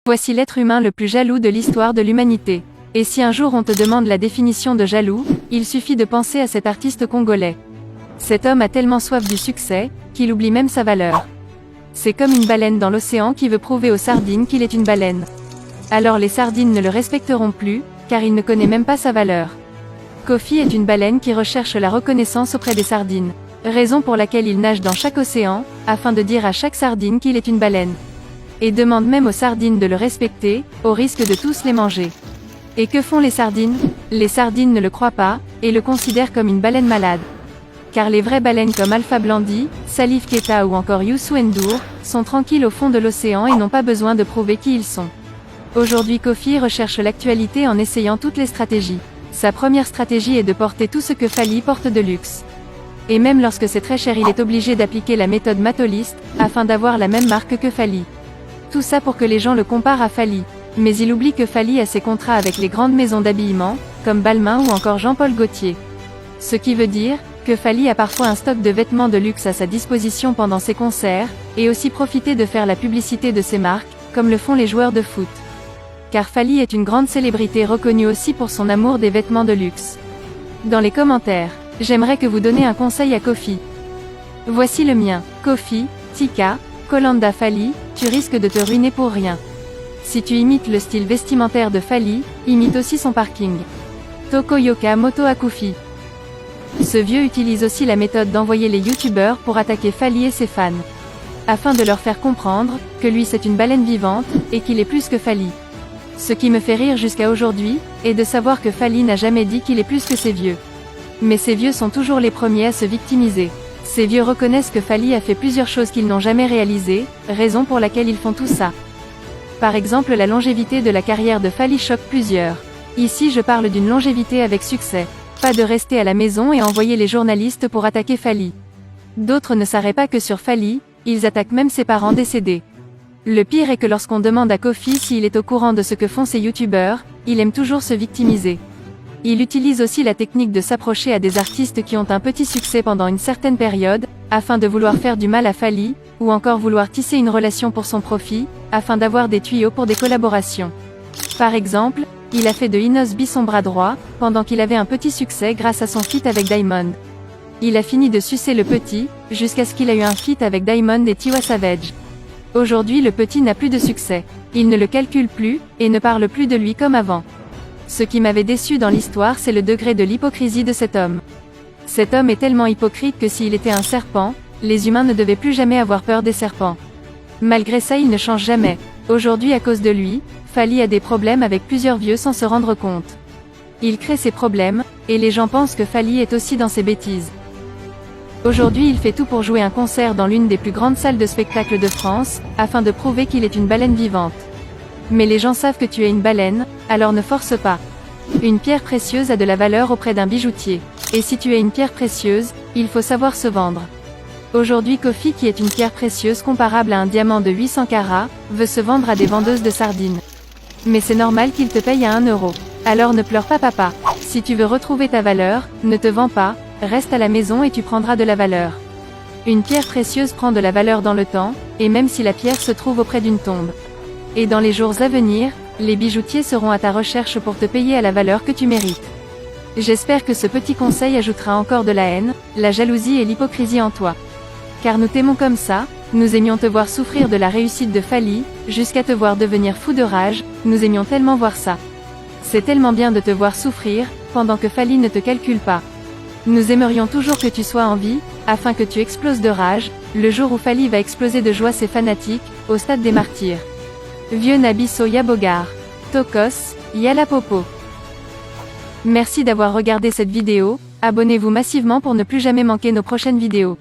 Voici l'être humain le plus jaloux de l'histoire de l'humanité. Et si un jour on te demande la définition de jaloux, il suffit de penser à cet artiste congolais. Cet homme a tellement soif du succès, qu'il oublie même sa valeur. C'est comme une baleine dans l'océan qui veut prouver aux sardines qu'il est une baleine. Alors les sardines ne le respecteront plus, car il ne connaît même pas sa valeur. Kofi est une baleine qui recherche la reconnaissance auprès des sardines. Raison pour laquelle il nage dans chaque océan, afin de dire à chaque sardine qu'il est une baleine. Et demande même aux sardines de le respecter, au risque de tous les manger. Et que font les sardines? Les sardines ne le croient pas, et le considèrent comme une baleine malade. Car les vraies baleines comme Alpha Blondy, Salif Keita ou encore Youssou N'Dour, sont tranquilles au fond de l'océan et n'ont pas besoin de prouver qui ils sont. Aujourd'hui Kofi recherche l'actualité en essayant toutes les stratégies. Sa première stratégie est de porter tout ce que Fally porte de luxe. Et même lorsque c'est très cher il est obligé d'appliquer la méthode matoliste, afin d'avoir la même marque que Fally. Tout ça pour que les gens le comparent à Fally. Mais il oublie que Fally a ses contrats avec les grandes maisons d'habillement, comme Balmain ou encore Jean-Paul Gaultier. Ce qui veut dire que Fally a parfois un stock de vêtements de luxe à sa disposition pendant ses concerts, et aussi profiter de faire la publicité de ses marques, comme le font les joueurs de foot. Car Fally est une grande célébrité reconnue aussi pour son amour des vêtements de luxe. Dans les commentaires, j'aimerais que vous donniez un conseil à Kofi. Voici le mien. Kofi, Tika, Kolanda Fally, tu risques de te ruiner pour rien. Si tu imites le style vestimentaire de Fally, imite aussi son parking. Tokoyoka Moto Akufi. Ce vieux utilise aussi la méthode d'envoyer les youtubeurs pour attaquer Fally et ses fans. Afin de leur faire comprendre que lui c'est une baleine vivante, et qu'il est plus que Fally. Ce qui me fait rire jusqu'à aujourd'hui, est de savoir que Fally n'a jamais dit qu'il est plus que ses vieux. Mais ces vieux sont toujours les premiers à se victimiser. Ces vieux reconnaissent que Fally a fait plusieurs choses qu'ils n'ont jamais réalisées, raison pour laquelle ils font tout ça. Par exemple la longévité de la carrière de Fally choque plusieurs. Ici je parle d'une longévité avec succès. Pas de rester à la maison et envoyer les journalistes pour attaquer Fally. D'autres ne s'arrêtent pas que sur Fally, ils attaquent même ses parents décédés. Le pire est que lorsqu'on demande à Kofi s'il est au courant de ce que font ces youtubeurs, il aime toujours se victimiser. Il utilise aussi la technique de s'approcher à des artistes qui ont un petit succès pendant une certaine période, afin de vouloir faire du mal à Fally, ou encore vouloir tisser une relation pour son profit, afin d'avoir des tuyaux pour des collaborations. Par exemple, il a fait de Inosby son bras droit, pendant qu'il avait un petit succès grâce à son feat avec Diamond. Il a fini de sucer le petit, jusqu'à ce qu'il a eu un feat avec Diamond et Tiwa Savage. Aujourd'hui le petit n'a plus de succès. Il ne le calcule plus, et ne parle plus de lui comme avant. Ce qui m'avait déçu dans l'histoire c'est le degré de l'hypocrisie de cet homme. Cet homme est tellement hypocrite que s'il était un serpent, les humains ne devaient plus jamais avoir peur des serpents. Malgré ça il ne change jamais. Aujourd'hui à cause de lui, Fally a des problèmes avec plusieurs vieux sans se rendre compte. Il crée ses problèmes, et les gens pensent que Fally est aussi dans ses bêtises. Aujourd'hui il fait tout pour jouer un concert dans l'une des plus grandes salles de spectacle de France, afin de prouver qu'il est une baleine vivante. Mais les gens savent que tu es une baleine, alors ne force pas. Une pierre précieuse a de la valeur auprès d'un bijoutier. Et si tu es une pierre précieuse, il faut savoir se vendre. Aujourd'hui Kofi qui est une pierre précieuse comparable à un diamant de 800 carats, veut se vendre à des vendeuses de sardines. Mais c'est normal qu'il te paye à 1 euro. Alors ne pleure pas papa. Si tu veux retrouver ta valeur, ne te vends pas, reste à la maison et tu prendras de la valeur. Une pierre précieuse prend de la valeur dans le temps, et même si la pierre se trouve auprès d'une tombe. Et dans les jours à venir, les bijoutiers seront à ta recherche pour te payer à la valeur que tu mérites. J'espère que ce petit conseil ajoutera encore de la haine, la jalousie et l'hypocrisie en toi. Car nous t'aimons comme ça, nous aimions te voir souffrir de la réussite de Fally, jusqu'à te voir devenir fou de rage, nous aimions tellement voir ça. C'est tellement bien de te voir souffrir, pendant que Fally ne te calcule pas. Nous aimerions toujours que tu sois en vie, afin que tu exploses de rage, le jour où Fally va exploser de joie ses fanatiques, au stade des martyrs. Vieux Nabiso Yabogar. Tokos, Yala Popo. Merci d'avoir regardé cette vidéo, abonnez-vous massivement pour ne plus jamais manquer nos prochaines vidéos.